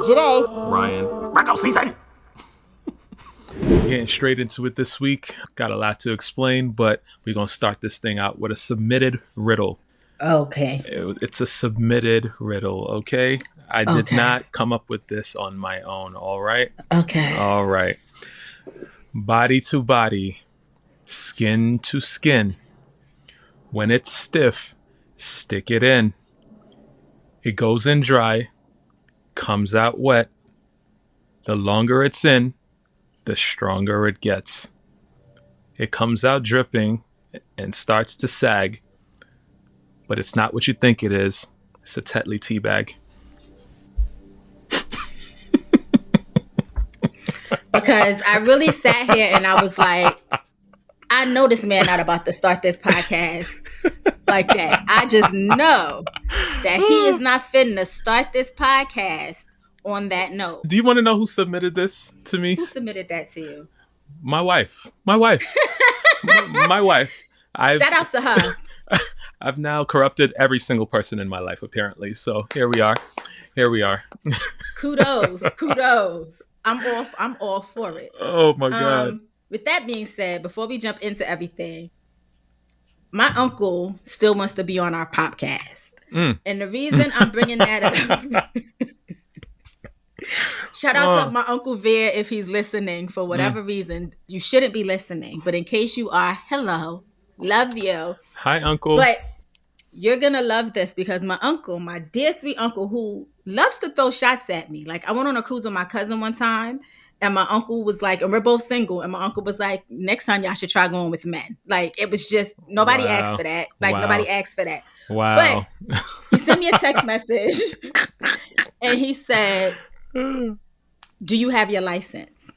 Joyhdae. Ryan. Virgo season! Getting straight into it this week. Got a lot to explain, but we're going to start this thing out with a submitted riddle. Okay. It's a submitted riddle, okay? I did not come up with this on my own, all right? Okay. All right. Body to body, skin to skin. When it's stiff, stick it in. It goes in dry, comes out wet. The longer it's in, the stronger it gets. It comes out dripping and starts to sag, but it's not what you think it is. It's a Tetley tea bag. Because I really sat here and I was like, I know this man not about to start this podcast like that. I just know that he is not finna start this podcast on that note. Do you want to know who submitted this to me? Who submitted that to you? My wife. My wife. Shout out to her. I've now corrupted every single person in my life, apparently. So here we are. Kudos. I'm all for it. Oh my God. With that being said, before we jump into everything, my uncle still wants to be on our podcast. And the reason I'm bringing that up, shout out to my Uncle Veer if he's listening. For whatever reason, you shouldn't be listening. But in case you are, hello, love you. Hi, Uncle. But you're going to love this because my uncle, my dear sweet uncle, who loves to throw shots at me. Like, I went on a cruise with my cousin one time. And my uncle was like, and we're both single. And my uncle was like, next time y'all should try going with men. Like, it was just, nobody asked for that. Nobody asked for that. Wow. But he sent me a text message. And he said, do you have your license?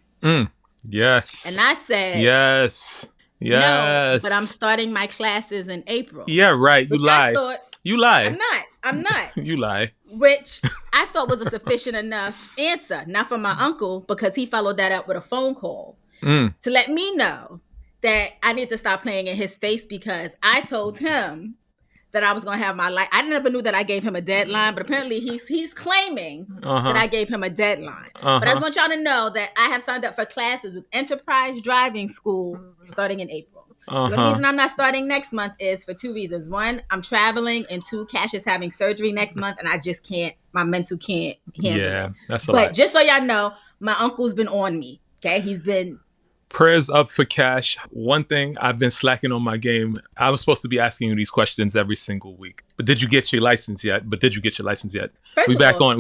Yes. And I said, yes. No, but I'm starting my classes in April. Yeah, right. You lie. You lie. I'm not. You lie. Which I thought was a sufficient enough answer. Not from my uncle, because he followed that up with a phone call to let me know that I need to stop playing in his face because I told him that I was going to have my life. I never knew that I gave him a deadline, but apparently he's claiming that I gave him a deadline. But I just want y'all to know that I have signed up for classes with Enterprise Driving School starting in April. The reason I'm not starting next month is for two reasons. One, I'm traveling, and two, Cash is having surgery next month, and I just can't, my mental can't handle it. Yeah, that's a lot. But just so y'all know, my uncle's been on me, okay? He's been... Prayers up for Cash. One thing, I've been slacking on my game. I was supposed to be asking you these questions every single week. But did you get your license yet? We back on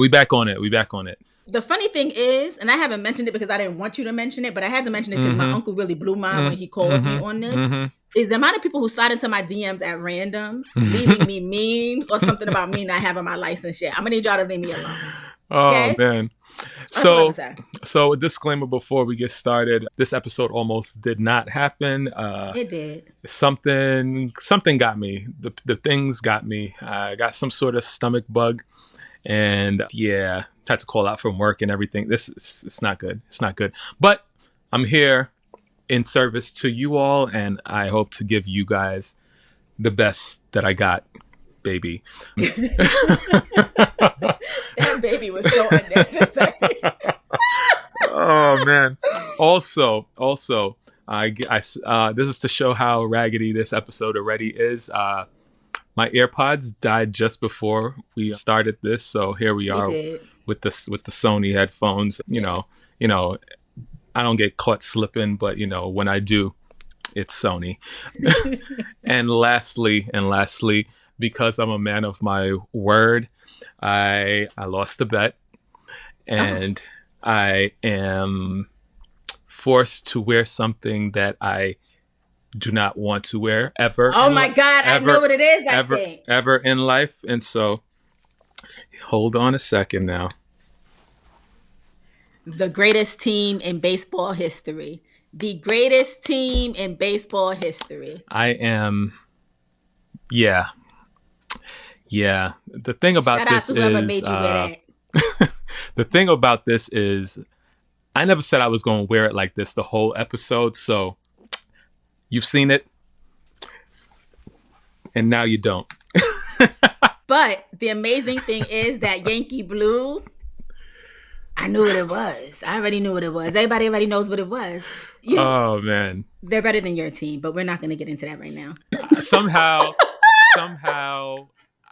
it. The funny thing is, and I haven't mentioned it because I didn't want you to mention it, but I had to mention it because my uncle really blew mine when he called me on this, is the amount of people who slide into my DMs at random, leaving me memes or something about me not having my license yet. I'm going to need y'all to leave me alone. Okay? Oh, man. So a disclaimer before we get started. This episode almost did not happen. It did. Something got me. The things got me. I got some sort of stomach bug. And yeah, had to call out from work and everything. It's not good. It's not good. But I'm here in service to you all, and I hope to give you guys the best that I got, baby. That baby was so unnecessary. Oh man. Also, this is to show how raggedy this episode already is. My AirPods died just before we started this, so here we are with the Sony headphones. You know, I don't get caught slipping, but when I do, it's Sony. and lastly, because I'm a man of my word, I lost the bet, and I am forced to wear something that I do not want to wear ever. Oh my God, I know what it is, I think. Ever in life. And so, hold on a second now. The greatest team in baseball history. The greatest team in baseball history. I am, yeah. The thing about this is... Shout out to whoever made you wear that. The thing about this is, I never said I was going to wear it like this the whole episode, so... You've seen it, and now you don't. But the amazing thing is that Yankee Blue I knew what it was. I already knew what it was. Everybody already knows what it was. Oh man, they're better than your team, but we're not going to get into that right now. Somehow,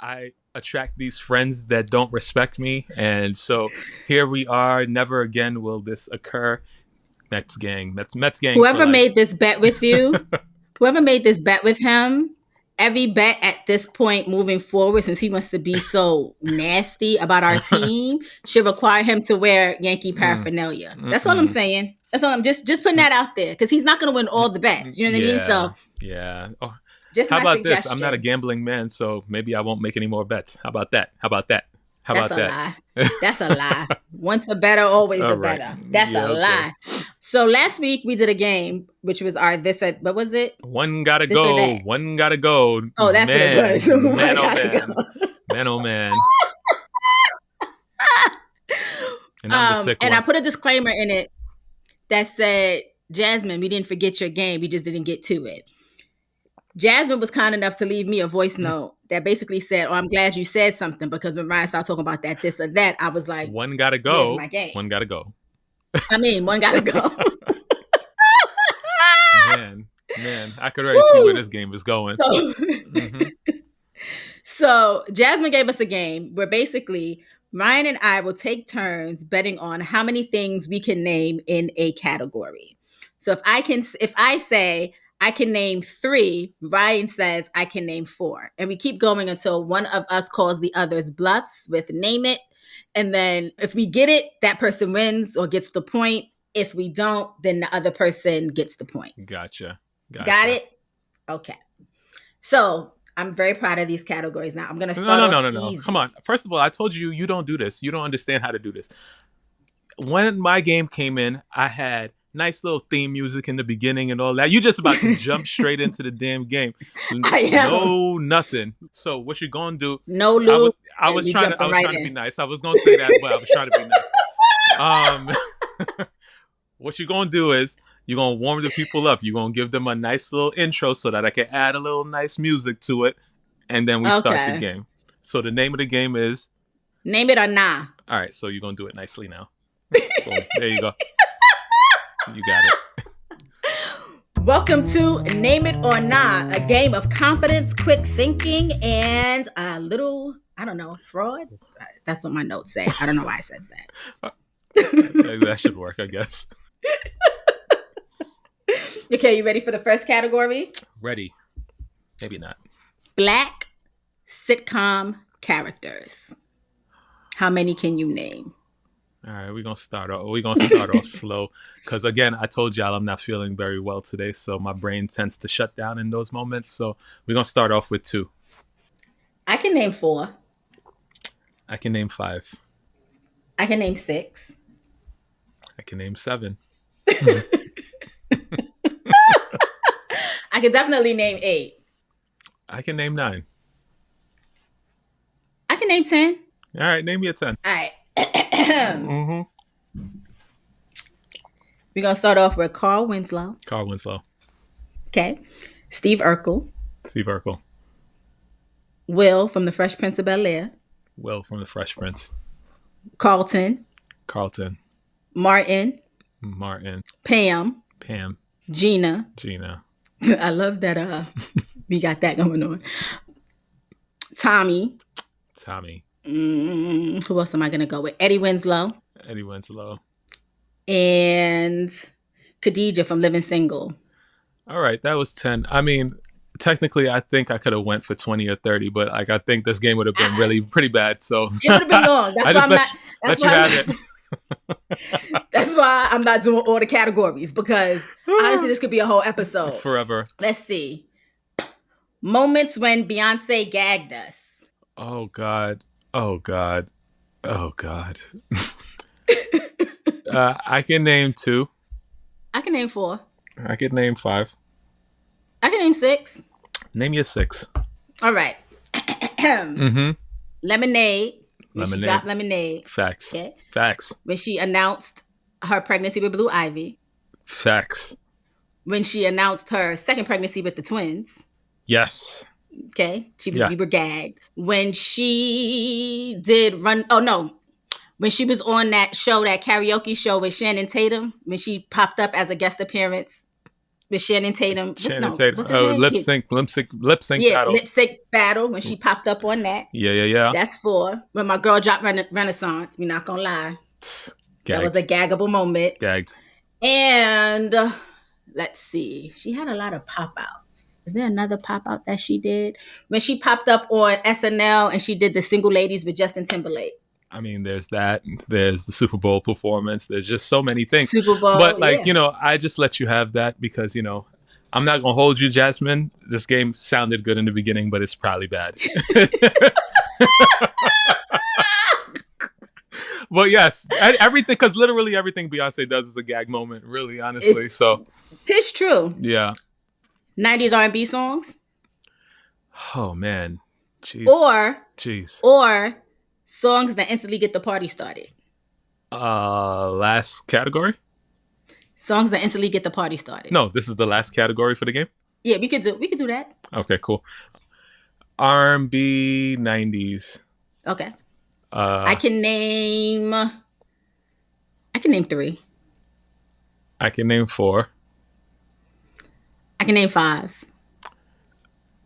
I attract these friends that don't respect me, and so here we are. Never again will this occur. Mets gang. Whoever made this bet with you, whoever made this bet with him, every bet at this point moving forward, since he wants to be so nasty about our team, should require him to wear Yankee paraphernalia. That's all I'm saying. That's all I'm just putting that out there, because he's not going to win all the bets. You know what I mean? So yeah. Oh, just how my about suggestion. this? I'm not a gambling man, so maybe I won't make any more bets. How about that? That's a lie. That's a lie. Once a better, always a better. That's a lie. So last week we did a game, which was our what was it? One gotta go. One gotta go. Oh, that's what it was. Man, oh man. Man, oh man. And I'm the sick one. And I put a disclaimer in it that said, Jasmine, we didn't forget your game. We just didn't get to it. Jasmine was kind enough to leave me a voice note that basically said, "Oh, I'm glad you said something, because when Ryan started talking about that, this or that, I was like, one gotta go. Where's my game? One gotta go. One gotta go." Man, I could already see where this game is going. So Jasmine gave us a game where basically Ryan and I will take turns betting on how many things we can name in a category. So if I say I can name 3, Ryan says I can name 4. And we keep going until one of us calls the other's bluffs with name it. And then if we get it, that person wins or gets the point. If we don't, then the other person gets the point. Gotcha. Got it? Okay. So I'm very proud of these categories now. I'm going to start No. Come on. First of all, I told you don't do this. You don't understand how to do this. When my game came in, I had nice little theme music in the beginning and all that. You just about to jump straight into the damn game. No, nothing. So what you gonna do? No loop. I was trying to be nice. I was gonna say that, but I was trying to be nice. What you're gonna do is you're gonna warm the people up. You're gonna give them a nice little intro so that I can add a little nice music to it, and then we start the game. So the name of the game is Name It or Nah. All right, so you're gonna do it nicely now. Boom. There you go. You got it. Welcome to Name It or Nah, a game of confidence, quick thinking, and a little, I don't know, fraud. That's what my notes say. I don't know why it says that. That should work, I guess. Okay, you ready for the first category? Ready. Maybe not. Black sitcom characters. How many can you name? All right, we're gonna start off slow, because again, I told y'all I'm not feeling very well today, so my brain tends to shut down in those moments. So we're gonna start off with 2. I can name 4. I can name 5. I can name 6. I can name 7. I can definitely name 8. I can name 9. I can name 10. All right, name me a 10. All right. We're going to start off with Carl Winslow. Okay. Steve Urkel. Will from The Fresh Prince of Bel-Air. Carlton. Martin. Pam. Gina. I love that we got that going on. Tommy. Who else am I going to go with? Eddie Winslow. And Khadijah from Living Single. All right, that was 10. I mean, technically, I think I could have went for 20 or 30, but I think this game would have been really pretty bad. So it would have been long. That's why I'm not doing all the categories, because honestly, this could be a whole episode. Forever. Let's see. Moments when Beyoncé gagged us. Oh God. I can name 2. I can name 4. I can name 5. I can name 6. Name your 6. All right. Lemonade. She dropped Lemonade. Facts. Okay. Facts. When she announced her pregnancy with Blue Ivy. Facts. When she announced her second pregnancy with the twins. Yes. Okay. We were gagged. When she did run. Oh, no. when she was on that show, that karaoke show with Shannon Tatum, when she popped up as a guest appearance with Shannon Tatum. What's his name? Lip sync yeah, battle. Lip sync battle, when she popped up on that. Yeah. That's 4. When my girl dropped Renaissance, we not gonna lie. That was a gaggable moment. Gagged. And let's see. She had a lot of pop-outs. Is there another pop-out that she did? When she popped up on SNL and she did the Single Ladies with Justin Timberlake. I mean, there's that. There's the Super Bowl performance. There's just so many things. Super Bowl, but like, I just let you have that because, I'm not going to hold you, Jasmine. This game sounded good in the beginning, but it's probably bad. But yes, everything, because literally everything Beyonce does is a gag moment, really, honestly. It's true. Yeah. 90s R&B songs. Oh, man. Jeez. Or songs that instantly get the party started. Last category? Songs that instantly get the party started. No, this is the last category for the game? Yeah, we could do that. Okay, cool. R&B 90s. Okay. I can name 3. I can name 4. I can name 5.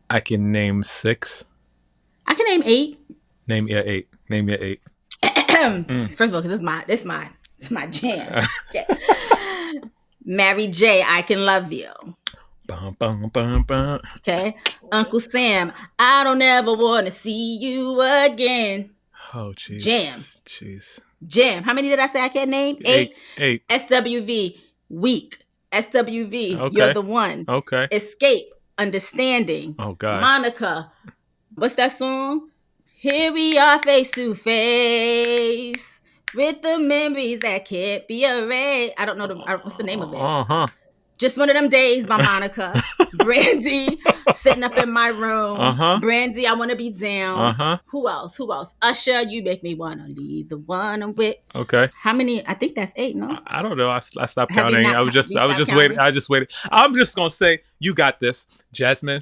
I can name 6. I can name 8. Name your 8. First of all, because it's my jam. Okay. Mary J, I Can Love You. Bum, bum, bum, bum. Okay. Uncle Sam, I Don't Ever Want to See You Again. Oh, jeez. Jam. How many did I say I can't name? 8. 8. SWV, Weak. SWV, okay. You're the One. Okay. Escape, Understanding. Oh, God. Monica. What's that song? Here we are face to face with the memories that can't be erased. I don't know what's the name of it. Uh-huh. Just One of Them Days by Monica. Brandy, Sitting Up in My Room. Uh-huh. Brandy, I Want to Be Down. Uh-huh. Who else? Usher, You Make Me Want to Leave the One I'm With. Okay. How many? I think that's 8, no? I don't know. I stopped counting. I was just waiting. I just waited. I'm just going to say, you got this, Jasmine.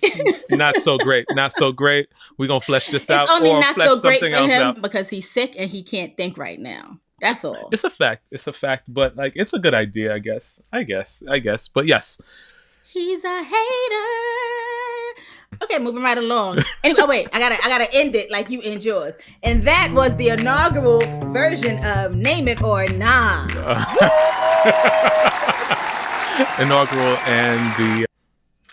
Not so great. Not so great. We're going to flesh this out. It's only or not flesh so great for something else him out. because he's sick and he can't think right now. That's all. It's a fact. But like, it's a good idea, I guess. But yes. He's a hater. Okay, moving right along. Anyway, wait, I gotta end it like you end yours. And that was the inaugural version of Name It or Nah. Inaugural and the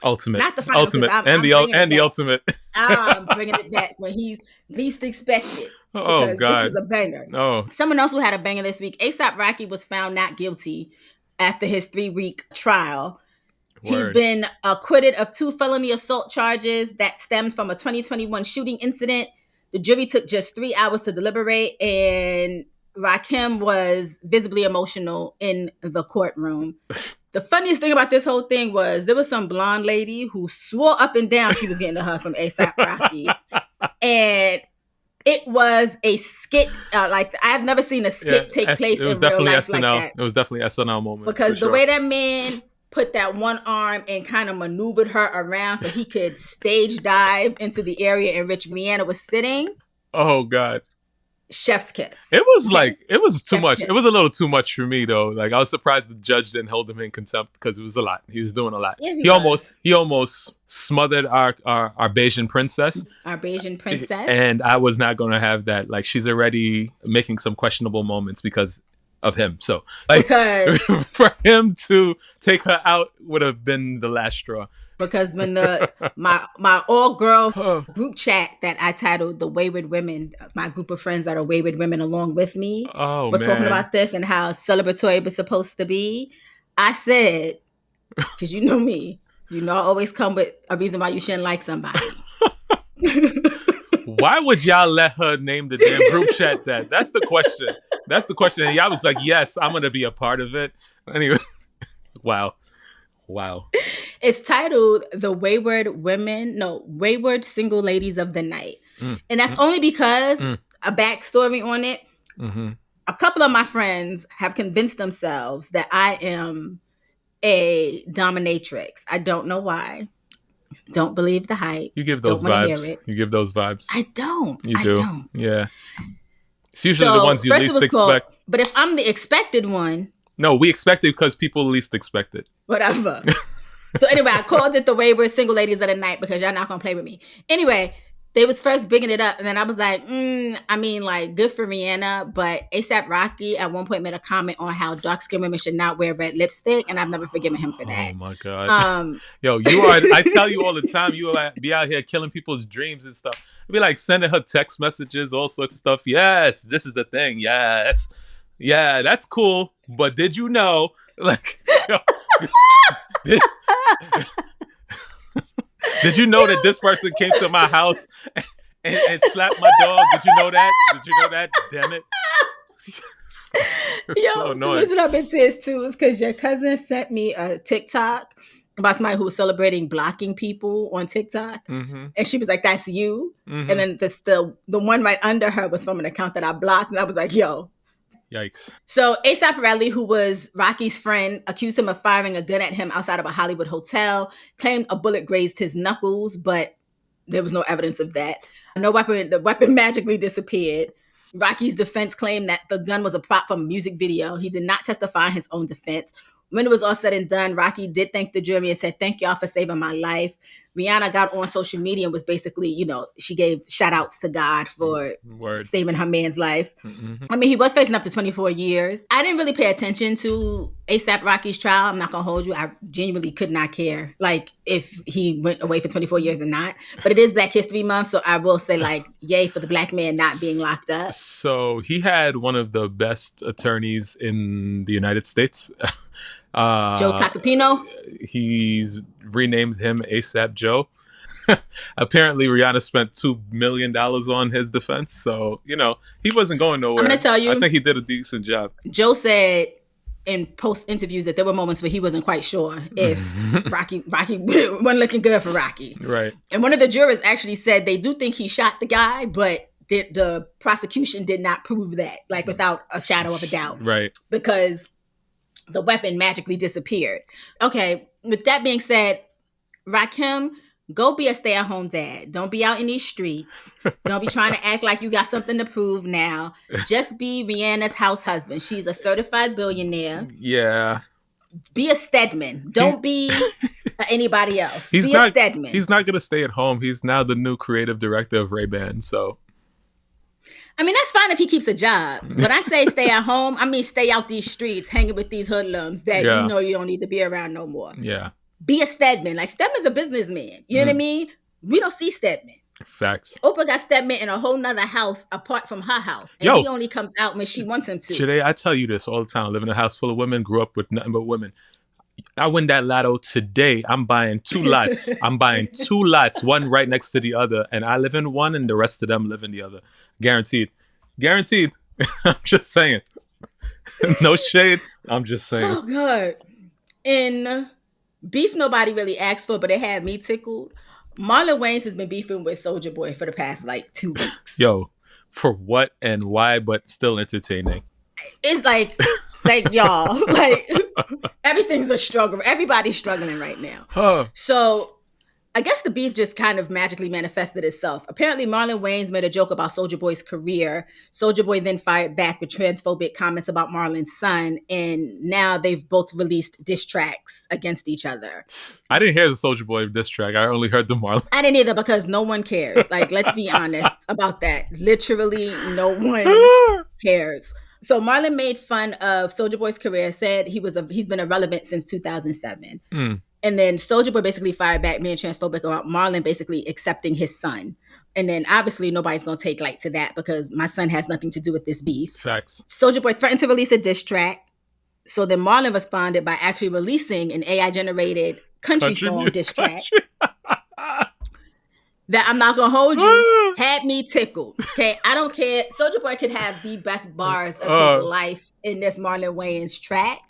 ultimate. Not the final. Ultimate. The ultimate. I'm bringing it back when he's least expected. Oh, God. This is a banger. Oh. Someone else who had a banger this week, A$AP Rocky was found not guilty after his 3-week trial. Word. He's been acquitted of 2 felony assault charges that stemmed from a 2021 shooting incident. The jury took just 3 hours to deliberate, and Rakim was visibly emotional in the courtroom. The funniest thing about this whole thing was there was some blonde lady who swore up and down she was getting a hug from A$AP Rocky. And it was a skit. Like, I've never seen a skit take place in real life SNL. like that. It was definitely SNL moment. Because the way that man put that one arm and kind of maneuvered her around so he could stage dive into the area in which Rihanna was sitting. Oh, God. Chef's kiss. It was it was too much. Kiss. It was a little too much for me, though. Like, I was surprised the judge didn't hold him in contempt because it was a lot. He was doing a lot. Yeah, he almost smothered our Bayesian princess. Our Bayesian princess. And I was not going to have that. Like, she's already making some questionable moments because of him. So, like, because for him to take her out would have been the last straw. Because when my all-girl group chat that I titled The Wayward Women, my group of friends that are wayward women along with me, we're talking about this and how celebratory it was supposed to be, I said, because you know me, I always come with a reason why you shouldn't like somebody. Why would y'all let her name the damn group chat that? That's the question. And y'all was like, yes, I'm going to be a part of it. Anyway, wow. It's titled The Wayward Single Ladies of the Night. And that's only because a backstory on it. Mm-hmm. A couple of my friends have convinced themselves that I am a dominatrix. I don't know why. Don't believe the hype. You give those vibes. You give those vibes. I don't. You do. I don't. Yeah. It's usually the ones you least expect. But if I'm the expected one. No, we expect it because people least expect it. Whatever. So anyway, I called it the Wayward Single Ladies of the Night because y'all not going to play with me. Anyway, they was first bigging it up. And then I was like, I mean, like, good for Rihanna. But A$AP Rocky at one point made a comment on how dark-skinned women should not wear red lipstick. And I've never forgiven him for that. Oh, my God. Yo, I tell you all the time, you will be out here killing people's dreams and stuff. I'd be like sending her text messages, all sorts of stuff. Yes, this is the thing. Yes. Yeah, that's cool. But did you know, like, did you know that this person came to my house and slapped my dog? Did you know that? Damn it. Yo, so the reason I've been tears too is because your cousin sent me a TikTok about somebody who was celebrating blocking people on TikTok. Mm-hmm. And she was like, that's you. Mm-hmm. And then the one right under her was from an account that I blocked. And I was like, yo. Yikes. So A$AP Rocky, who was Rocky's friend, accused him of firing a gun at him outside of a Hollywood hotel, claimed a bullet grazed his knuckles, but there was no evidence of that. The weapon magically disappeared. Rocky's defense claimed that the gun was a prop from a music video. He did not testify in his own defense. When it was all said and done, Rocky did thank the jury and said, thank y'all for saving my life. Rihanna got on social media and was basically, she gave shout outs to God for saving her man's life. Mm-hmm. I mean, he was facing up to 24 years. I didn't really pay attention to A$AP Rocky's trial. I'm not going to hold you. I genuinely could not care, like, if he went away for 24 years or not. But it is Black History Month, so I will say, like, yay for the Black man not being locked up. So he had one of the best attorneys in the United States. Joe Tacopino. He's renamed him A$AP Joe. Apparently Rihanna spent $2 million on his defense, so he wasn't going nowhere. I'm gonna tell you, I think he did a decent job. Joe said in post interviews that there were moments where he wasn't quite sure if Rocky wasn't looking good for Rocky. Right. And one of the jurors actually said they do think he shot the guy, but the prosecution did not prove that, like, without a shadow of a doubt. Right. Because the weapon magically disappeared. Okay, with that being said, Rakim, go be a stay-at-home dad. Don't be out in these streets. Don't be trying to act like you got something to prove now. Just be Rihanna's house husband. She's a certified billionaire. Yeah. Be a Stedman. Don't be anybody else. Be a Stedman. He's not going to stay at home. He's now the new creative director of Ray-Ban, so... I mean, that's fine if he keeps a job. When I say stay at home, I mean stay out these streets, hanging with these hoodlums that you don't need to be around no more. Yeah. Be a Stedman. Like, Stedman's a businessman. You know what I mean? We don't see Stedman. Facts. Oprah got Stedman in a whole nother house apart from her house. And he only comes out when she wants him to. Jaydae, I tell you this all the time. I live in a house full of women, grew up with nothing but women. I win that lotto today. I'm buying 2 lots. One right next to the other. And I live in one and the rest of them live in the other. Guaranteed. I'm just saying. No shade. I'm just saying. Oh, God. In beef nobody really asked for, but it had me tickled. Marlon Wayans has been beefing with Soulja Boy for the past, 2 weeks. Yo, for what and why, but still entertaining. It's like y'all, everything's a struggle. Everybody's struggling right now. So I guess the beef just kind of magically manifested itself. Apparently, Marlon Wayans made a joke about Soulja Boy's career. Soulja Boy then fired back with transphobic comments about Marlon's son, and now they've both released diss tracks against each other. I didn't hear the Soulja Boy diss track. I only heard the Marlon. I didn't either because no one cares. Let's be honest about that. Literally, no one cares. So Marlon made fun of Soulja Boy's career, said he's been irrelevant since 2007. And then Soulja Boy basically fired back, being transphobic about Marlon basically accepting his son. And then obviously nobody's going to take light to that because my son has nothing to do with this beef. Facts. Soulja Boy threatened to release a diss track. So then Marlon responded by actually releasing an AI-generated country song diss track. That I'm not going to hold you, had me tickled. Okay, I don't care. Soulja Boy could have the best bars of his life in this Marlon Wayans track.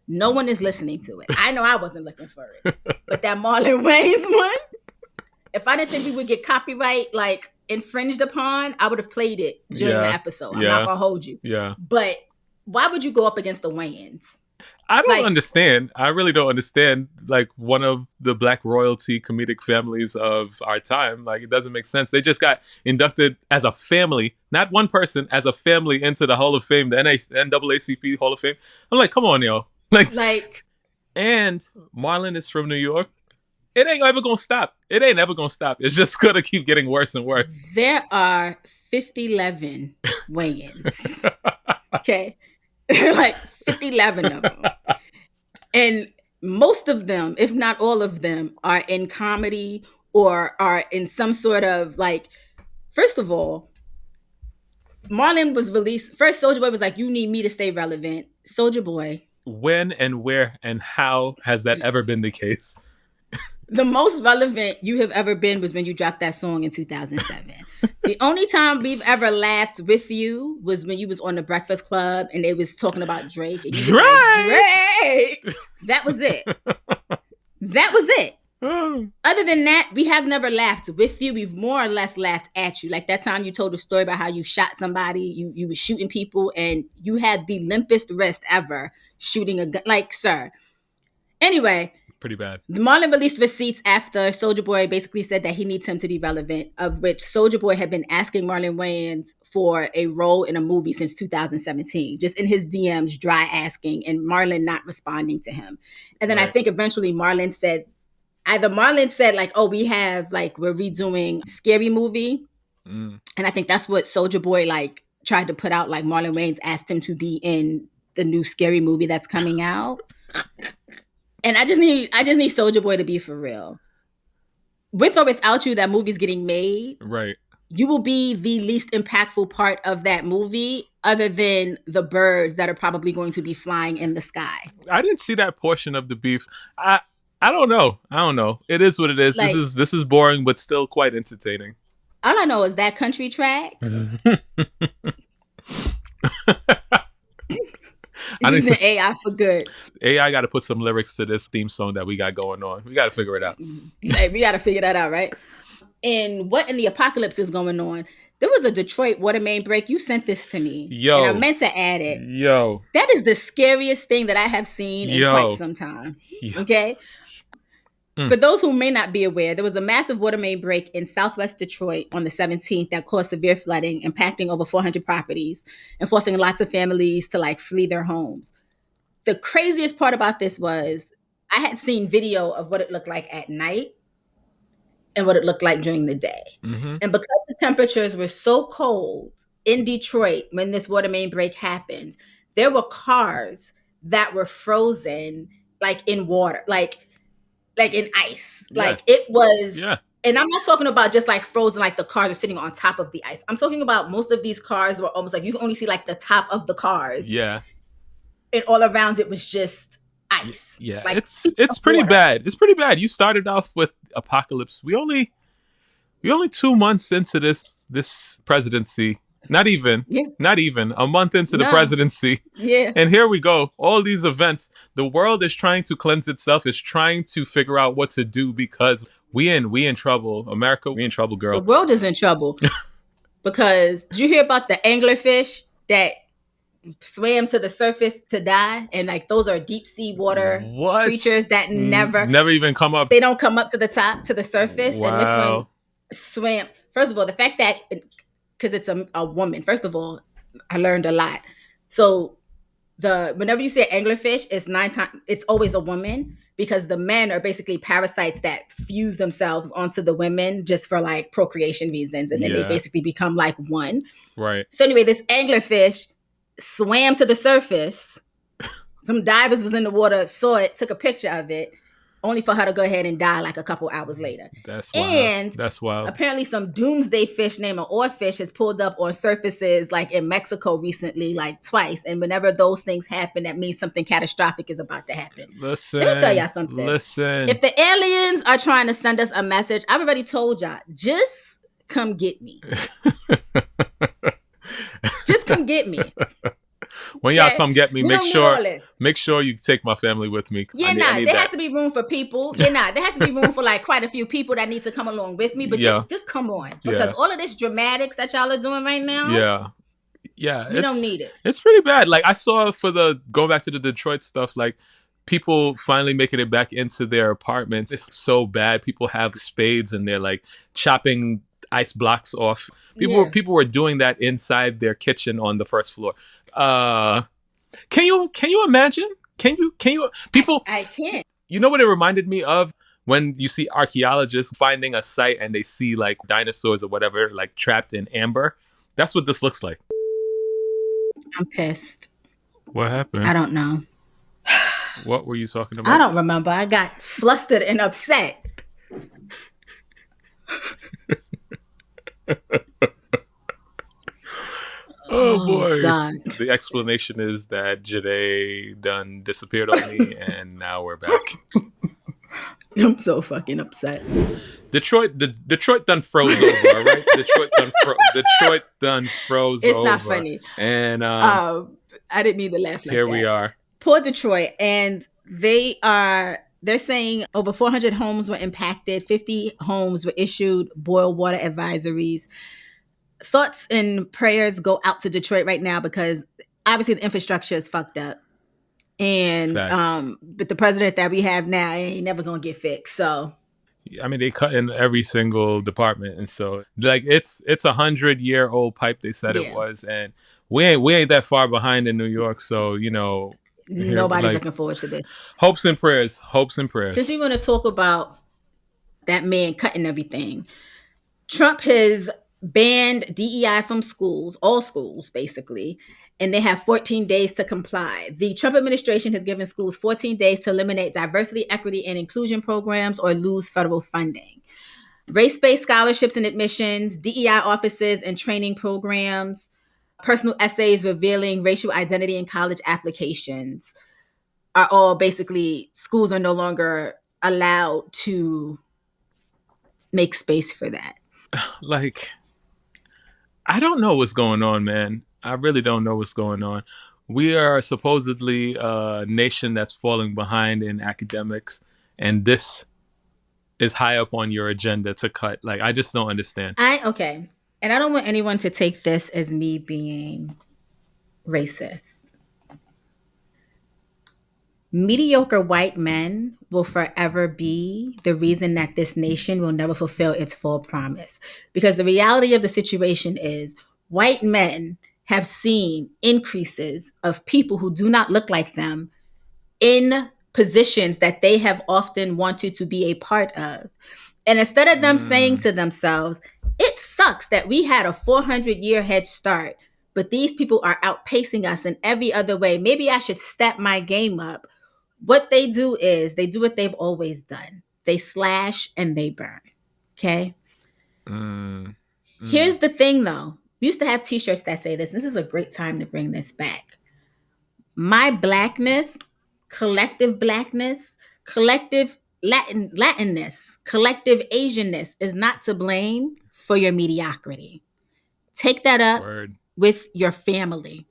No one is listening to it. I know I wasn't looking for it. But that Marlon Wayans one, if I didn't think we would get copyright infringed upon, I would have played it during the episode. I'm not going to hold you. Yeah. But why would you go up against the Wayans? I don't understand. I really don't understand. Like, one of the black royalty comedic families of our time. Like, it doesn't make sense. They just got inducted as a family, not one person, as a family into the Hall of Fame, the NAACP Hall of Fame. I'm like, come on, yo. Like, and Marlon is from New York. It ain't ever gonna stop. It ain't ever gonna stop. It's just gonna keep getting worse and worse. There are 50-11 Wayans. Okay. Like 50-11 of them. And most of them, if not all of them, are in comedy or are in some sort of like, first of all, Marlon was released. First, Soulja Boy was like, you need me to stay relevant. Soulja Boy. When and where and how has that ever been the case? The most relevant you have ever been was when you dropped that song in 2007. The only time we've ever laughed with you was when you was on the Breakfast Club and they was talking about Drake. And you was like, Drake! That was it. That was it. Other than that, we have never laughed with you. We've more or less laughed at you. Like that time you told a story about how you shot somebody, you were shooting people, and you had the limpest wrist ever shooting a gun. Like, sir. Anyway. Pretty bad. Marlon released receipts after Soulja Boy basically said that he needs him to be relevant, of which Soulja Boy had been asking Marlon Wayans for a role in a movie since 2017, just in his DMs, dry asking, and Marlon not responding to him. And then I think eventually Marlon said like, oh, we're redoing Scary Movie. And I think that's what Soulja Boy like tried to put out, like Marlon Wayans asked him to be in the new Scary Movie that's coming out. And I just need Soulja Boy to be for real. With or without you, that movie's getting made. Right. You will be the least impactful part of that movie, other than the birds that are probably going to be flying in the sky. I didn't see that portion of the beef. I don't know. It is what it is. Like, this is boring, but still quite entertaining. All I know is that country track. Using AI for good. AI got to put some lyrics to this theme song that we got going on. We got to figure it out. Hey, we got to figure that out, right? And what in the apocalypse is going on? There was a Detroit water main break. You sent this to me. Yo. And I meant to add it. Yo. That is the scariest thing that I have seen in quite some time. Yo. Okay? For those who may not be aware, there was a massive water main break in Southwest Detroit on the 17th that caused severe flooding, impacting over 400 properties and forcing lots of families to like flee their homes. The craziest part about this was I had seen video of what it looked like at night and what it looked like during the day. Mm-hmm. And because the temperatures were so cold in Detroit when this water main break happened, there were cars that were frozen like in water, like in ice. Yeah. Like it was, and I'm not talking about just like frozen, like the cars are sitting on top of the ice. I'm talking about most of these cars were almost like you can only see like the top of the cars. Yeah. And all around it was just ice. Yeah. Like it's pretty bad. It's pretty bad. You started off with apocalypse. We only 2 months into this presidency. Not even a month into the presidency. Yeah. And here we go. All these events. The world is trying to cleanse itself, is trying to figure out what to do because we in trouble. America, we in trouble, girl. The world is in trouble. Because did you hear about the anglerfish that swam to the surface to die? And like those are deep sea water creatures that never even come up. They don't come up to the top, to the surface. Wow. And this one swam. First of all, the fact that because it's a woman. First of all, I learned a lot. So whenever you say anglerfish, it's always a woman because the men are basically parasites that fuse themselves onto the women just for like procreation reasons. And then they basically become like one. Right. So anyway, this anglerfish swam to the surface. Some divers was in the water, saw it, took a picture of it, only for her to go ahead and die like a couple hours later. That's wild. That's wild. Apparently some doomsday fish named an oarfish has pulled up on surfaces like in Mexico recently, like twice. And whenever those things happen, that means something catastrophic is about to happen. Let me tell y'all something. If the aliens are trying to send us a message, I've already told y'all, just come get me. Just come get me. When y'all come get me, make sure you take my family with me. Yeah, there has to be room for people. There has to be room for like quite a few people that need to come along with me. But just come on, because all of this dramatics that y'all are doing right now. Yeah, Yeah, We don't need it. It's pretty bad. Like I saw going back to the Detroit stuff, like people finally making it back into their apartments. It's so bad. People have spades and they're like chopping ice blocks off. People were doing that inside their kitchen on the first floor. Can you imagine? Can you people I can't. You know what it reminded me of? When you see archaeologists finding a site and they see like dinosaurs or whatever like trapped in amber. That's what this looks like. I'm pissed. What happened? I don't know. What were you talking about? I don't remember. I got flustered and upset. Oh boy. God. The explanation is that Joyhdae done disappeared on me and now we're back. I'm so fucking upset. Detroit done froze over, all right? Detroit done froze over. It's not funny. And I didn't mean to laugh like that. Here we are. Poor Detroit. And they're saying over 400 homes were impacted. 50 homes were issued boil water advisories. Thoughts and prayers go out to Detroit right now because obviously the infrastructure is fucked up. And but the president that we have now ain't never gonna get fixed. So I mean, they cut in every single department, and so like it's 100-year-old pipe. They said it was, and we ain't that far behind in New York. So nobody's looking forward to this. Hopes and prayers. Since we want to talk about that man cutting everything, Trump has banned DEI from schools, all schools basically, and they have 14 days to comply. The Trump administration has given schools 14 days to eliminate diversity, equity, and inclusion programs or lose federal funding. Race-based scholarships and admissions, DEI offices and training programs, personal essays revealing racial identity in college applications are all basically, schools are no longer allowed to make space for that. Like, I don't know what's going on, man. I really don't know what's going on. We are supposedly a nation that's falling behind in academics, and this is high up on your agenda to cut. Like, I just don't understand. Okay. And I don't want anyone to take this as me being racist. Mediocre white men will forever be the reason that this nation will never fulfill its full promise. Because the reality of the situation is white men have seen increases of people who do not look like them in positions that they have often wanted to be a part of. And instead of them saying to themselves, it sucks that we had a 400-year head start, but these people are outpacing us in every other way. Maybe I should step my game up. What they do is they do what they've always done. They slash and they burn. Okay? Here's the thing, though. We used to have t-shirts that say this. This is a great time to bring this back. My blackness, collective Latinness, collective Asianness is not to blame for your mediocrity. Take that up with your family.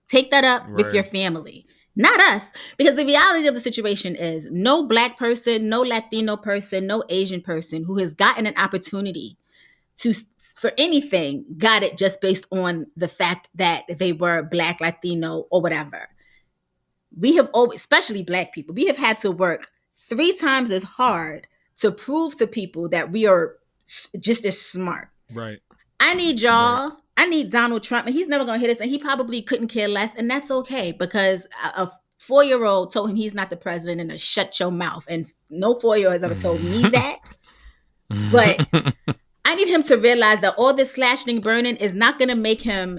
Take that up with your family. Not us. Because the reality of the situation is no black person, no Latino person, no Asian person who has gotten an opportunity for anything got it just based on the fact that they were black, Latino, or whatever. We have always, especially black people, we have had to work 3 times as hard to prove to people that we are just as smart. Right. I need y'all. Right. I need Donald Trump, and he's never going to hit us, and he probably couldn't care less, and that's okay because a 4-year-old told him he's not the president and to shut your mouth, and no 4-year-old has ever told me that. But I need him to realize that all this slashing, burning is not going to make him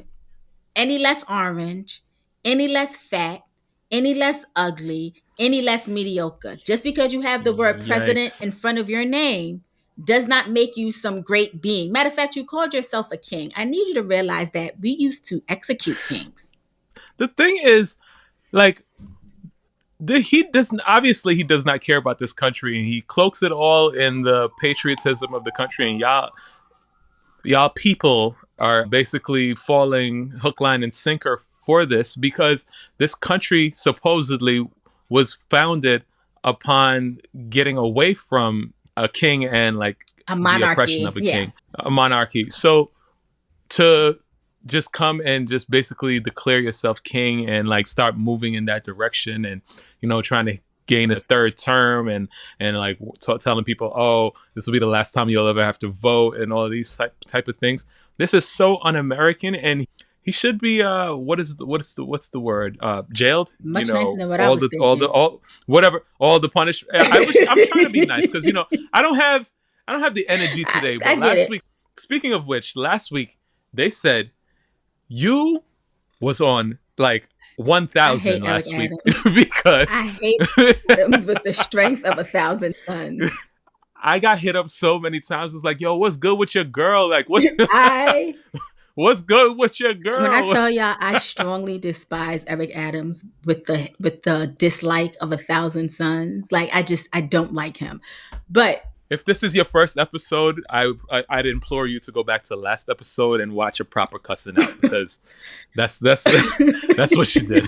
any less orange, any less fat, any less ugly, any less mediocre. Just because you have the word president in front of your name does not make you some great being. Matter of fact, you called yourself a king. I need you to realize that we used to execute kings. The thing is, like, he does not care about this country, and he cloaks it all in the patriotism of the country, and y'all people are basically falling hook, line, and sinker for this because this country supposedly was founded upon getting away from a king and like a monarchy, the oppression of a king, a monarchy. So to just come and just basically declare yourself king and like start moving in that direction, and trying to gain a third term, and like telling people, oh, this will be the last time you'll ever have to vote, and all of these type of things. This is so un-American, and he should be what's the word, jailed. Much nicer than what I was thinking. All the punishment. I'm trying to be nice because I don't have the energy today. But last week, speaking of which, last week they said you was on like 1,000 last week because I hate Adams with the strength of 1,000 suns. I got hit up so many times. It's like, yo, what's good with your girl? Like, what's good with your girl? When I tell y'all, I strongly despise Eric Adams with the dislike of 1,000 suns. Like, I don't like him. But if this is your first episode, I'd implore you to go back to the last episode and watch a proper cussing out, because that's what she did.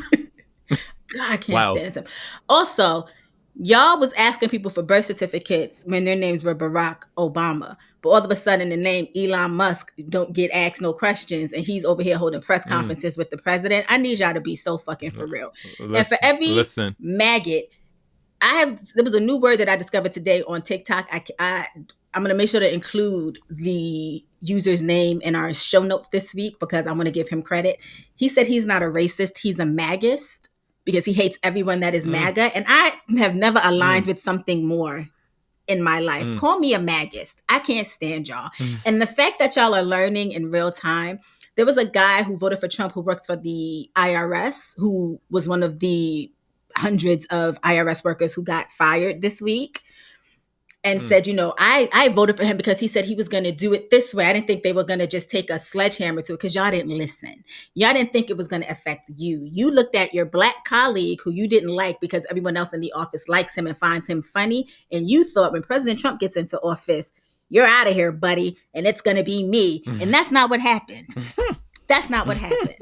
God, I can't stand him. Also, y'all was asking people for birth certificates when their names were Barack Obama, but all of a sudden the name Elon Musk don't get asked no questions, and he's over here holding press conferences with the president. I need y'all to be so fucking for real. And for every maggot, there was a new word that I discovered today on TikTok. I'm going to make sure to include the user's name in our show notes this week because I want to give him credit. He said he's not a racist. He's a maggist because he hates everyone that is MAGA. And I have never aligned with something more in my life. Call me a maggist. I can't stand y'all. And the fact that y'all are learning in real time. There was a guy who voted for Trump who works for the IRS, who was one of the hundreds of IRS workers who got fired this week, and said, I voted for him because he said he was going to do it this way. I didn't think they were going to just take a sledgehammer to it because y'all didn't listen. Y'all didn't think it was going to affect you. You looked at your black colleague who you didn't like because everyone else in the office likes him and finds him funny. And you thought when President Trump gets into office, you're out of here, buddy, and it's going to be me. And that's not what happened. That's not what happened.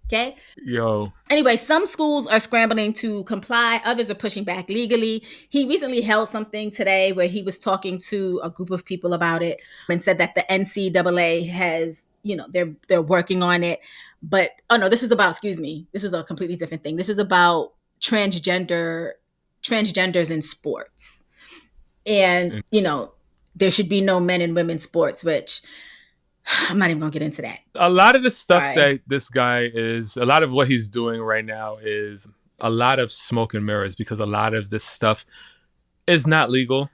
Okay. Yo. Anyway, some schools are scrambling to comply. Others are pushing back legally. He recently held something today where he was talking to a group of people about it and said that the NCAA has, they're working on it. But, this was a completely different thing. This was about transgenders in sports. And, there should be no men and women sports, which I'm not even going to get into that. A lot of the stuff that this guy a lot of what he's doing right now is a lot of smoke and mirrors, because a lot of this stuff is not legal.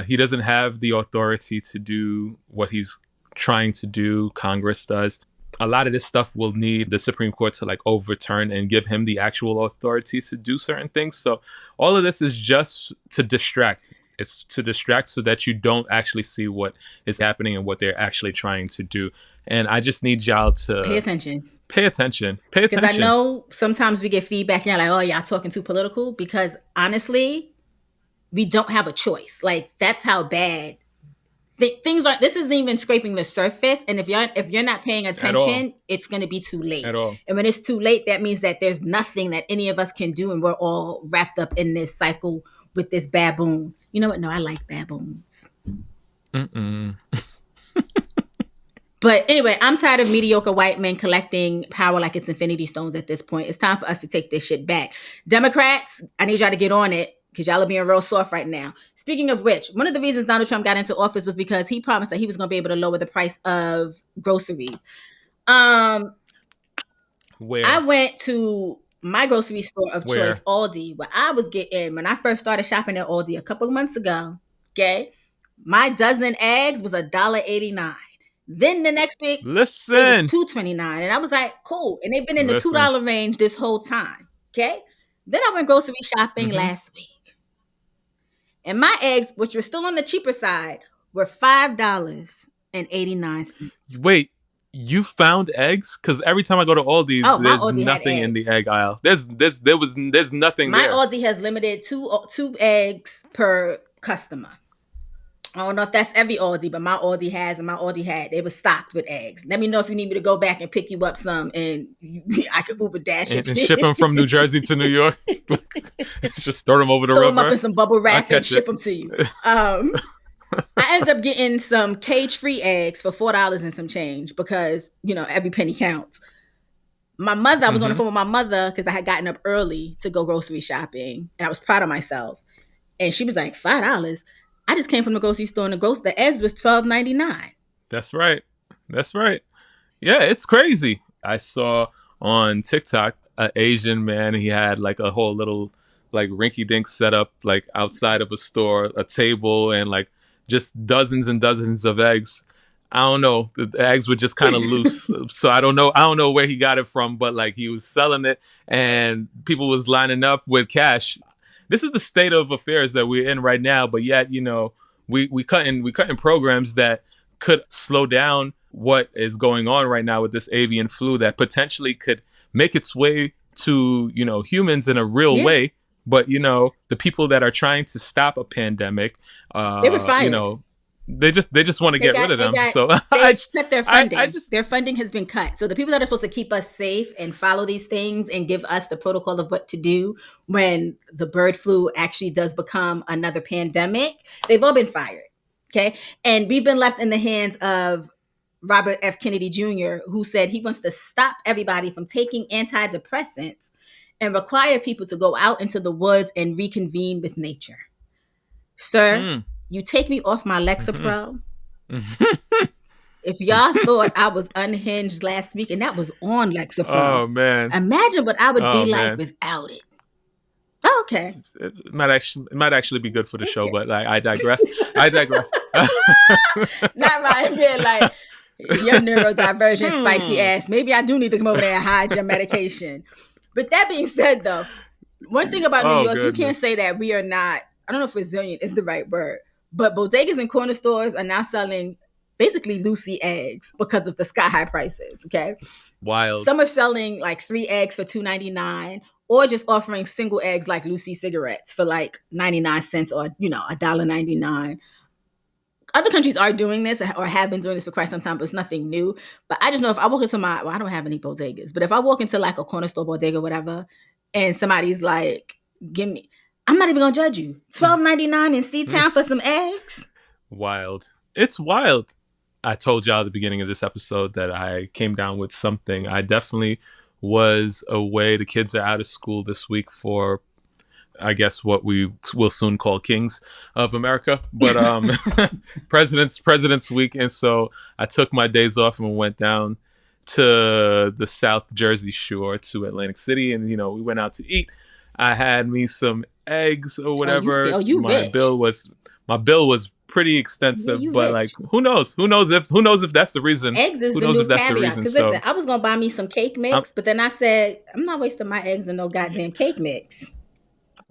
He doesn't have the authority to do what he's trying to do. Congress does. A lot of this stuff will need the Supreme Court to like overturn and give him the actual authority to do certain things. So all of this is just to distract. It's to distract so that you don't actually see what is happening and what they're actually trying to do. And I just need y'all to pay attention. Because I know sometimes we get feedback and you're like, oh, y'all talking too political. Because honestly, we don't have a choice. Like, that's how bad things are. This isn't even scraping the surface. And if you're not paying attention, it's going to be too late. At all. And when it's too late, that means that there's nothing that any of us can do. And we're all wrapped up in this cycle with this baboon. You know what? No, I like baboons. But anyway, I'm tired of mediocre white men collecting power like it's infinity stones at this point. It's time for us to take this shit back. Democrats, I need y'all to get on it because y'all are being real soft right now. Speaking of which, one of the reasons Donald Trump got into office was because he promised that he was going to be able to lower the price of groceries. Where? I went to my grocery store of choice, Aldi, where I was getting, when I first started shopping at Aldi a couple of months ago, okay, my dozen eggs was $1.89. Then the next week, it was $2.29. And I was like, cool. And they've been in the $2 range this whole time, okay? Then I went grocery shopping last week. And my eggs, which were still on the cheaper side, were $5.89. Wait. You found eggs? Because every time I go to Aldi, there's Aldi nothing in the egg aisle. There's nothing my there. My Aldi has limited two eggs per customer. I don't know if that's every Aldi, but my Aldi has, and my Aldi had. They were stocked with eggs. Let me know if you need me to go back and pick you up some, and I could Uber dash it and ship them from New Jersey to New York. Just throw them over the river. Throw them up in some bubble wrap and ship them to you. I ended up getting some cage-free eggs for $4 and some change because, every penny counts. My mother, I was on the phone with my mother because I had gotten up early to go grocery shopping, and I was proud of myself. And she was like, $5? I just came from the grocery store, and the eggs was $12.99. That's right. Yeah, it's crazy. I saw on TikTok an Asian man. He had like a whole little like rinky-dink setup like outside of a store, a table, and like just dozens and dozens of eggs. I don't know. The eggs were just kind of loose. So I don't know where he got it from, but like he was selling it and people was lining up with cash. This is the state of affairs that we're in right now, but yet, we cutting programs that could slow down what is going on right now with this avian flu that potentially could make its way to, humans in a real way. But, the people that are trying to stop a pandemic, they were fired. They just want to get rid of them. So they cut their funding. Their funding has been cut. So the people that are supposed to keep us safe and follow these things and give us the protocol of what to do when the bird flu actually does become another pandemic, they've all been fired. Okay. And we've been left in the hands of Robert F. Kennedy Jr., who said he wants to stop everybody from taking antidepressants and require people to go out into the woods and reconvene with nature. Sir, you take me off my Lexapro. If y'all thought I was unhinged last week, and that was on Lexapro. Oh, man. Imagine what I would be like without it. Oh, okay. It might actually be good for the show, but I digress. Not Ryan being like, your neurodivergent spicy ass. Maybe I do need to come over there and hide your medication. But that being said, though, one thing about New York, you can't say that we are not, I don't know if resilient is the right word, but bodegas and corner stores are now selling basically Lucy eggs because of the sky high prices. Okay. Wild. Some are selling like 3 eggs for $2.99 or just offering single eggs like Lucy cigarettes for like 99 cents or, $1.99. Other countries are doing this or have been doing this for quite some time, but it's nothing new. But I just know if I walk into I don't have any bodegas, but if I walk into like a corner store bodega, whatever, and somebody's like, I'm not even going to judge you. $12.99 in C-Town for some eggs? Wild. It's wild. I told y'all at the beginning of this episode that I came down with something. I definitely was away. The kids are out of school this week for, I guess, what we will soon call Kings of America, but President's Week. And so I took my days off and went down to the South Jersey shore to Atlantic City. And, we went out to eat. I had me some eggs or whatever. My bill was pretty extensive, but like, who knows if that's the reason. Eggs is the new caveat. Because listen, I was going to buy me some cake mix, but then I said, I'm not wasting my eggs in no goddamn cake mix.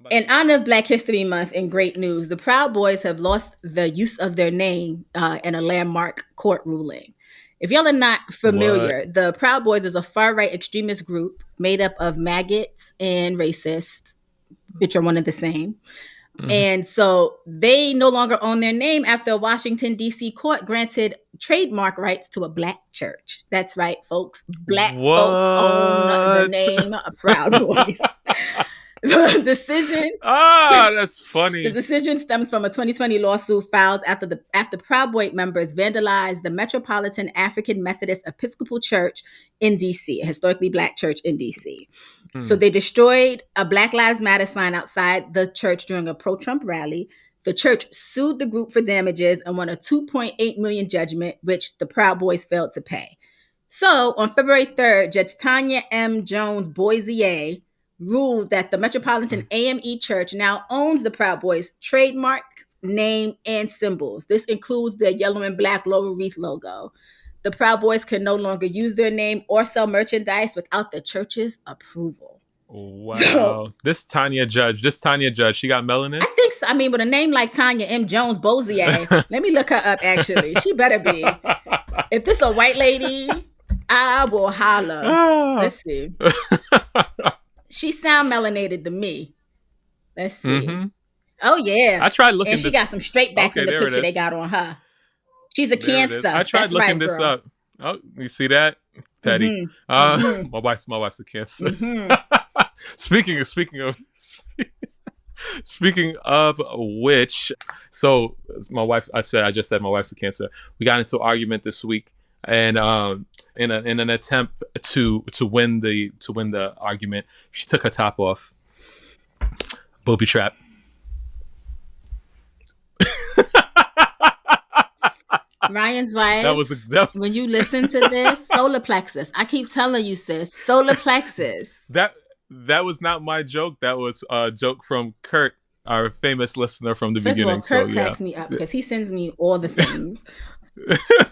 In honor of Black History Month and great news, the Proud Boys have lost the use of their name in a landmark court ruling. If y'all are not familiar, the Proud Boys is a far-right extremist group made up of maggots and racists, which are one and the same. Mm-hmm. And so they no longer own their name after a Washington, D.C. court granted trademark rights to a Black church. That's right, folks. Black folk own the name Proud Boys. The decision. That's funny. The decision stems from a 2020 lawsuit filed after Proud Boy members vandalized the Metropolitan African Methodist Episcopal Church in D.C., a historically Black church in D.C. So they destroyed a Black Lives Matter sign outside the church during a pro-Trump rally. The church sued the group for damages and won a $2.8 million judgment, which the Proud Boys failed to pay. So on February 3rd, Judge Tanya M. Jones-Boisier ruled that the Metropolitan AME Church now owns the Proud Boys trademark, name, and symbols. This includes their yellow and black laurel wreath logo. The Proud Boys can no longer use their name or sell merchandise without the church's approval. Wow. So, this Tanya Judge, she got melanin? I think so. I mean, with a name like Tanya M. Jones-Boisier, let me look her up, actually. She better be. If this a white lady, I will holler. Let's see. She sound melanated to me. Let's see. Mm-hmm. Oh, yeah. I tried looking and she got some straight backs in the picture they got on her. She's a Cancer. I tried looking this up. Oh, you see that? Petty. My wife's a Cancer. Mm-hmm. Speaking of Speaking of which, so I just said my wife's a Cancer. We got into an argument this week, and in an attempt to win the argument, she took her top off. Booby trap. Ryan's wife, when you listen to this, solar plexus. I keep telling you, sis, solar plexus. That was not my joke. That was a joke from Kurt, our famous listener from the beginning. First of all, Kurt cracks me up because he sends me all the things.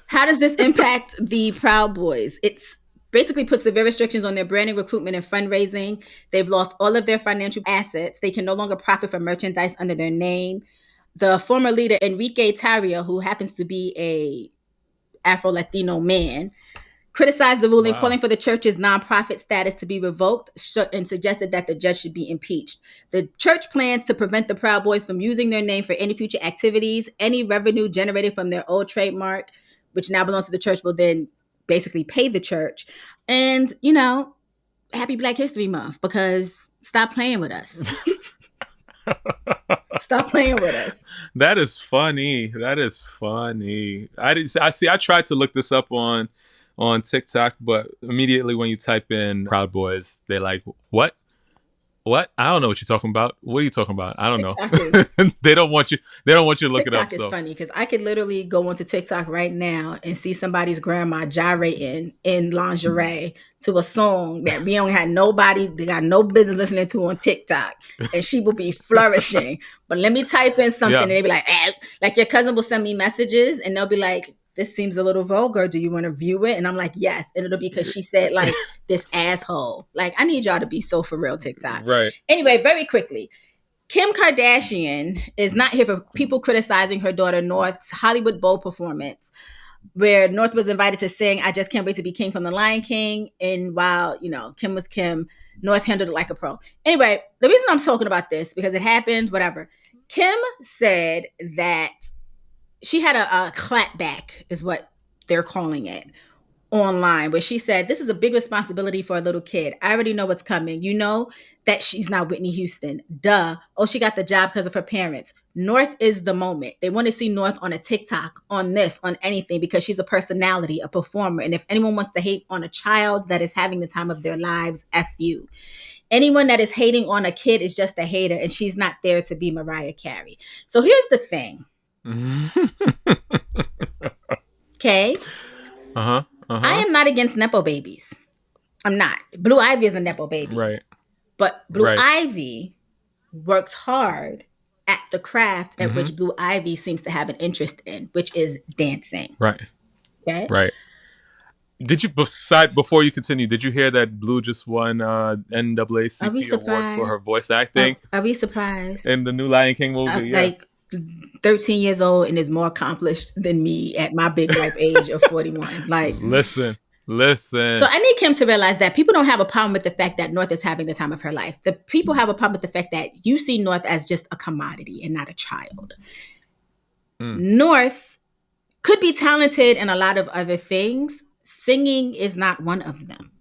How does this impact the Proud Boys? It's basically put severe restrictions on their branding, recruitment, and fundraising. They've lost all of their financial assets. They can no longer profit from merchandise under their name. The former leader, Enrique Tarrio, who happens to be a Afro-Latino man, criticized the ruling, calling for the church's nonprofit status to be revoked and suggested that the judge should be impeached. The church plans to prevent the Proud Boys from using their name for any future activities. Any revenue generated from their old trademark, which now belongs to the church, will then basically pay the church. And, happy Black History Month, because stop playing with us. Stop playing with us. That is funny. I tried to look this up on TikTok, but immediately when you type in Proud Boys, they're like, what? I don't know what you're talking about. What are you talking about? I don't know. They don't want you to look TikTok it up. TikTok is funny because I could literally go onto TikTok right now and see somebody's grandma gyrating in lingerie to a song that we don't have nobody, they got no business listening to on TikTok, and she will be flourishing. But let me type in something and they be like your cousin will send me messages and they'll be like, this seems a little vulgar. Do you want to view it? And I'm like, yes. And it'll be because she said like this asshole. Like, I need y'all to be so for real, TikTok. Right. Anyway, very quickly. Kim Kardashian is not here for people criticizing her daughter North's Hollywood Bowl performance, where North was invited to sing I Just Can't Wait to Be King from The Lion King. And while, Kim was Kim, North handled it like a pro. Anyway, the reason I'm talking about this, because it happened, whatever. Kim said that she had a clapback, is what they're calling it, online, where she said, this is a big responsibility for a little kid. I already know what's coming. You know that she's not Whitney Houston. Duh. Oh, she got the job because of her parents. North is the moment. They want to see North on a TikTok, on this, on anything, because she's a personality, a performer. And if anyone wants to hate on a child that is having the time of their lives, F you. Anyone that is hating on a kid is just a hater, and she's not there to be Mariah Carey. So here's the thing. Okay. I am not against Nepo babies. I'm not. Blue Ivy is a Nepo baby. Right. But Blue Ivy works hard at the craft at which Blue Ivy seems to have an interest in, which is dancing. Right. Okay. Right. Did you, before you continue, did you hear that Blue just won NAACP award for her voice acting? Are we surprised? In the new Lion King movie, Like 13 years old and is more accomplished than me at my big ripe age of 41. Like, listen. So I need Kim to realize that people don't have a problem with the fact that North is having the time of her life. The people have a problem with the fact that you see North as just a commodity and not a child. North could be talented in a lot of other things. Singing is not one of them.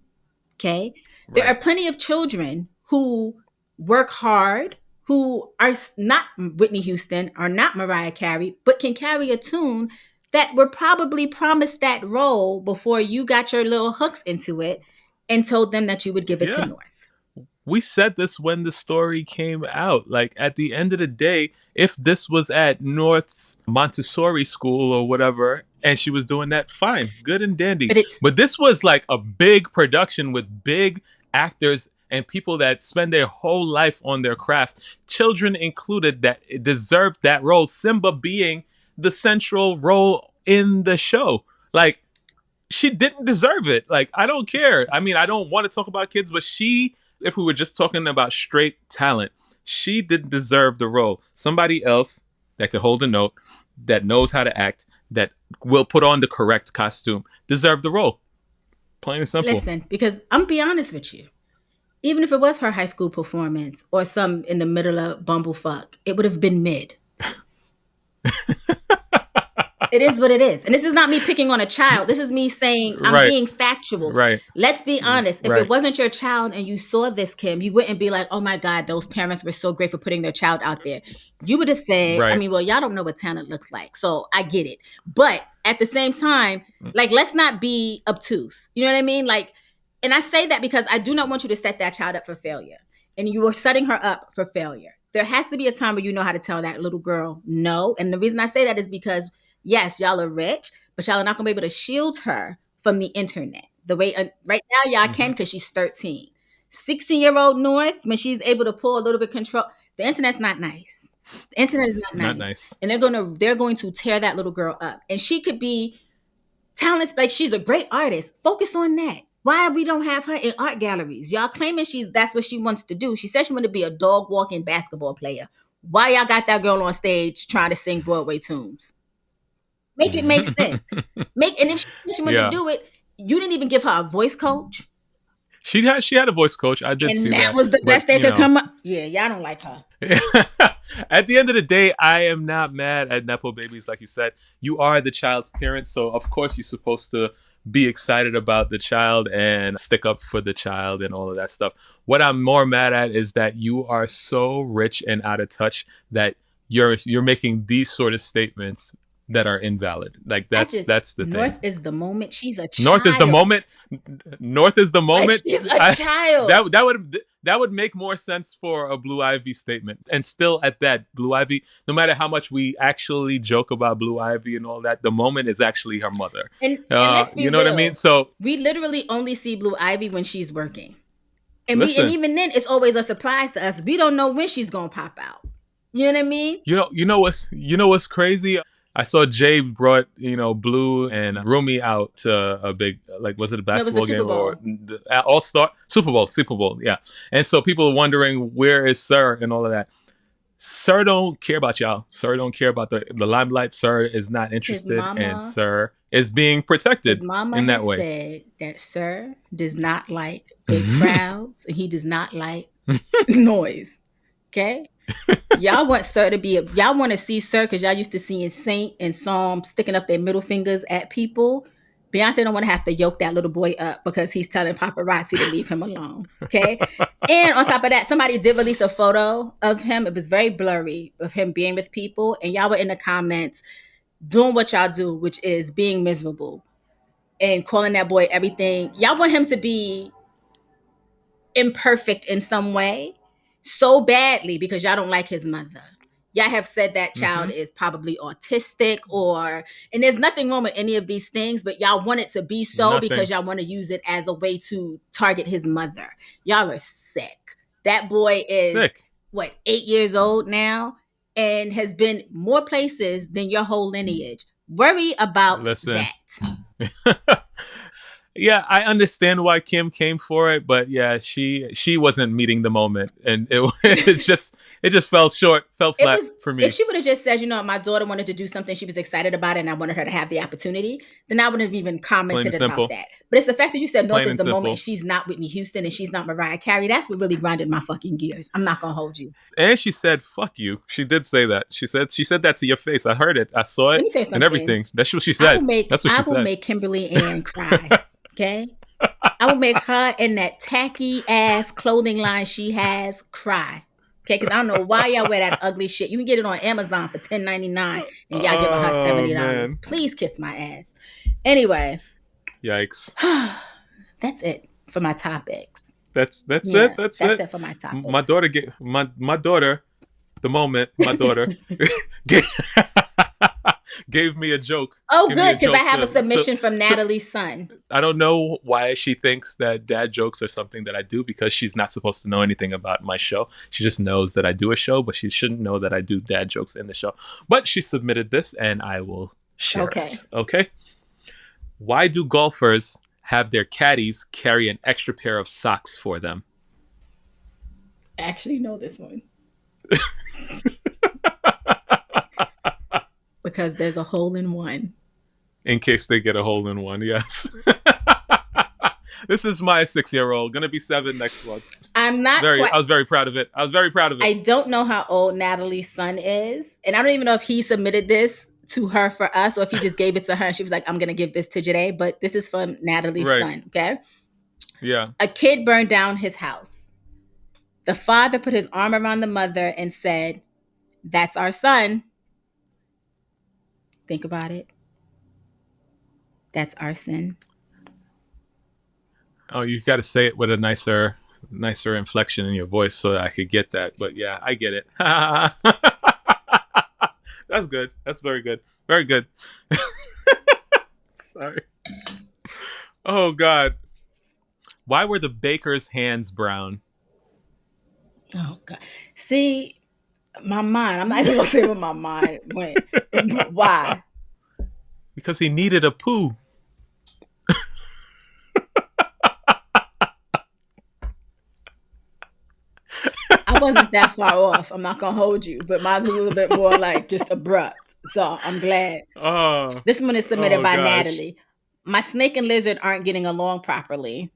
Okay. There are plenty of children who work hard, who are not Whitney Houston, are not Mariah Carey, but can carry a tune that were probably promised that role before you got your little hooks into it and told them that you would give it to North. We said this when the story came out. Like, at the end of the day, if this was at North's Montessori school or whatever, and she was doing that, fine, good and dandy. But this was like a big production with big actors and people that spend their whole life on their craft, children included, that deserved that role, Simba being the central role in the show. Like, she didn't deserve it. Like, I don't care. I mean, I don't want to talk about kids, but if we were just talking about straight talent, she didn't deserve the role. Somebody else that could hold a note, that knows how to act, that will put on the correct costume, deserved the role. Plain and simple. Listen, because I'm be honest with you. Even if it was her high school performance or some in the middle of Bumblefuck, it would have been mid. It is what it is. And this is not me picking on a child. This is me saying I'm being factual. Right. Let's be honest. If it wasn't your child and you saw this, Kim, you wouldn't be like, oh my God, those parents were so great for putting their child out there. You would have said, I mean, well, y'all don't know what talent looks like. So I get it. But at the same time, like, let's not be obtuse. You know what I mean? Like, and I say that because I do not want you to set that child up for failure. And you are setting her up for failure. There has to be a time where you know how to tell that little girl no. And the reason I say that is because, yes, y'all are rich, but y'all are not going to be able to shield her from the internet. The way right now y'all can, because she's 13. 16-year-old North, when she's able to pull a little bit of control, the internet's not nice. The internet is not nice. And they're going to tear that little girl up. And she could be talented, like she's a great artist. Focus on that. Why we don't have her in art galleries? Y'all claiming that's what she wants to do. She said she wanted to be a dog walking basketball player. Why y'all got that girl on stage trying to sing Broadway tunes? Make it make sense. And if she wanted to do it, you didn't even give her a voice coach. She had a voice coach. I did see that. And that was the best they could come up. Yeah, y'all don't like her. At the end of the day, I am not mad at Nepo babies, like you said. You are the child's parent, so of course you're supposed to be excited about the child and stick up for the child and all of that stuff. What I'm more mad at is that you are so rich and out of touch that you're making these sort of statements that are invalid. Like that's the thing. North is the moment. She's a child. North is the moment. Like she's a child. That would make more sense for a Blue Ivy statement. And still at that, Blue Ivy, no matter how much we actually joke about Blue Ivy and all that, the moment is actually her mother. And let's be you know real. What I mean? So we literally only see Blue Ivy when she's working. And even then it's always a surprise to us. We don't know when she's gonna pop out. You know what I mean? You know what's crazy? I saw Jay brought, Blue and Rumi out to a big, like, was it a basketball game or the All-Star? Super Bowl, yeah. And so people are wondering, where is Sir and all of that. Sir don't care about y'all. Sir don't care about the limelight. Sir is not interested, and Sir is being protected in that way. His mama said that Sir does not like big crowds, and he does not like noise, okay? Y'all want Sir to be y'all want to see Sir because y'all used to seeing Saint and Psalm sticking up their middle fingers at people. Beyonce don't want to have to yoke that little boy up because he's telling paparazzi to leave him alone. Okay. And on top of that, somebody did release a photo of him. It was very blurry of him being with people. And y'all were in the comments doing what y'all do, which is being miserable and calling that boy everything. Y'all want him to be imperfect in some way so badly because y'all don't like his mother. Y'all have said that child is probably autistic and there's nothing wrong with any of these things, but y'all want it to be so because y'all want to use it as a way to target his mother. Y'all are sick. That boy is sick. 8 years old now and has been more places than your whole lineage. Worry about that. Yeah, I understand why Kim came for it, but yeah, she wasn't meeting the moment, and it just fell flat for me. If she would have just said, my daughter wanted to do something, she was excited about it, and I wanted her to have the opportunity, then I wouldn't have even commented about that. But it's the fact that you said North is the moment, she's not Whitney Houston, and she's not Mariah Carey. That's what really grinded my fucking gears. I'm not gonna hold you. And she said, "Fuck you." She did say that. She said that to your face. I heard it. I saw it. And everything. That's what she said. I will make Kimberly Ann cry. Okay, I will make her and that tacky ass clothing line she has cry. Okay, because I don't know why y'all wear that ugly shit. You can get it on Amazon for $10.99 and y'all giving her $70. Man. Please kiss my ass. Anyway, yikes. That's it for my topics. That's it. That's it for my topics. My daughter my daughter. The moment my daughter gave me a joke. Oh, good, because I have a submission from Natalie's son. I don't know why she thinks that dad jokes are something that I do, because she's not supposed to know anything about my show. She just knows that I do a show, but she shouldn't know that I do dad jokes in the show. But she submitted this, and I will share it. Okay. Why do golfers have their caddies carry an extra pair of socks for them? I actually know this one. Because there's a hole in one. In case they get a hole in one, yes. This is my 6-year-old, gonna be 7 next month. I was very proud of it. I don't know how old Natalie's son is, and I don't even know if he submitted this to her for us, or if he just gave it to her and she was like, I'm going to give this to Joyhdae, but this is from Natalie's son, okay? Yeah. A kid burned down his house. The father put his arm around the mother and said, that's our son. Think about it. That's arson. Oh, you got to say it with a nicer inflection in your voice so that I could get that. But yeah, I get it. That's good. That's very good. Very good. Sorry. Oh, God. Why were the baker's hands brown? Oh, God. See, my mind. I'm not even going to say what my mind went. Why? Because he needed a poo. I wasn't that far off. I'm not going to hold you. But mine's a little bit more like just abrupt. So I'm glad. Oh, this one is submitted by Natalie. My snake and lizard aren't getting along properly.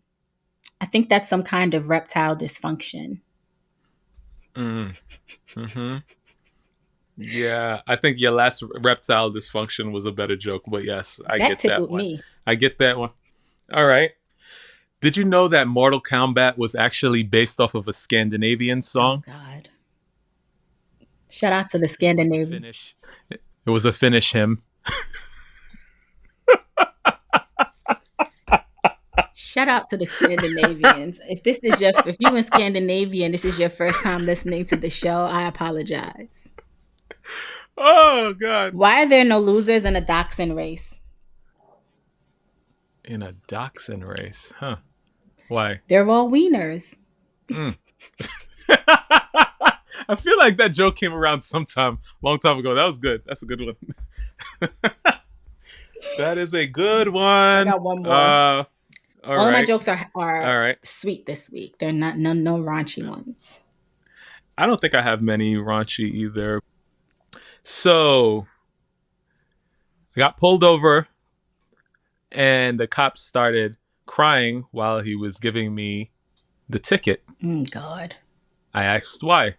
I think that's some kind of reptile dysfunction. Mm-hmm. Yeah, I think your last reptile dysfunction was a better joke. But yes, I get that one. Me. I get that one. All right. Did you know that Mortal Kombat was actually based off of a Scandinavian song? Oh, God. Shout out to the Scandinavian. It was a Finnish hymn. Shout out to the Scandinavians. If you in Scandinavia and this is your first time listening to the show, I apologize. Oh, God. Why are there no losers in a dachshund race? In a dachshund race? Huh. Why? They're all wieners. I feel like that joke came around long time ago. That was good. That's a good one. That is a good one. I got one more. All of my jokes are all right. Sweet this week. They're no raunchy ones. I don't think I have many raunchy either. So I got pulled over and the cops started crying while he was giving me the ticket. God. I asked why.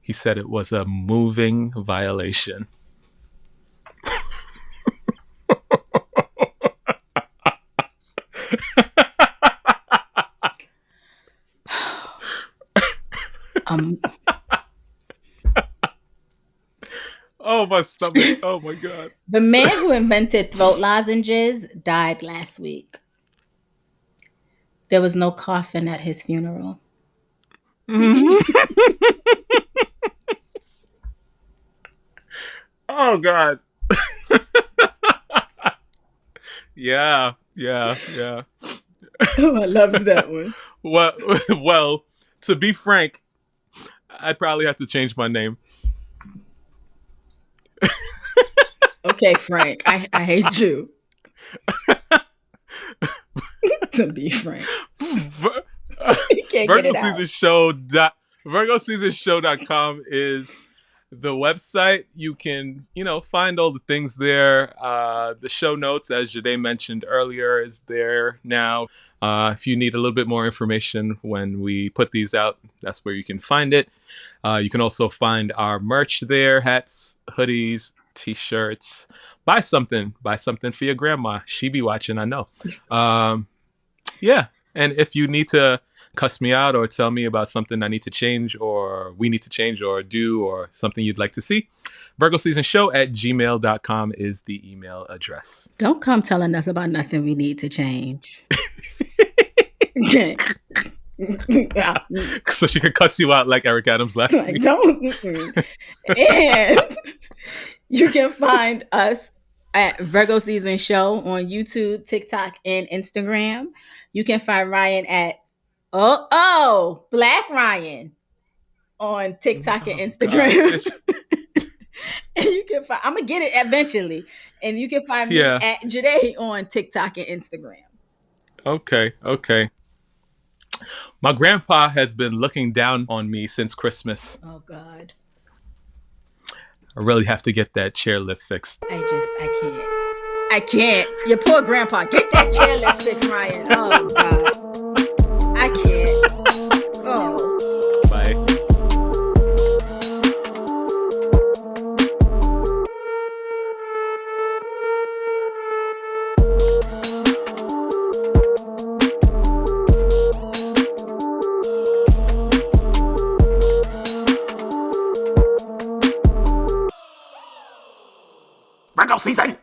He said it was a moving violation. Oh, my stomach. Oh, my God. The man who invented throat lozenges died last week. There was no coffin at his funeral. Oh, God. Yeah. I loved that one. Well, to be frank, I'd probably have to change my name. Okay, Frank, I hate you. To be frank. VirgoSeasonShow.com is the website. You can, find all the things there. The show notes, as Joyhdae mentioned earlier, is there now. If you need a little bit more information when we put these out, that's where you can find it. You can also find our merch there, hats, hoodies, t-shirts. Buy something for your grandma. She be watching, I know. Yeah. And if you need to cuss me out or tell me about something I need to change or we need to change or do or something you'd like to see, VirgoSeasonShow@gmail.com is the email address. Don't come telling us about nothing we need to change. So she could cuss you out like Eric Adams last week. Don't. And you can find us at Virgo Season Show on YouTube, TikTok, and Instagram. You can find Ryan at Black Ryan on TikTok and Instagram. And you can find, I'm gonna get it eventually. And you can find me at Joyhdae on TikTok and Instagram. Okay. My grandpa has been looking down on me since Christmas. Oh, God. I really have to get that chairlift fixed. I can't. Your poor grandpa. Get that chairlift fixed, Ryan. Oh, God. I can't. Oh. Bye. season.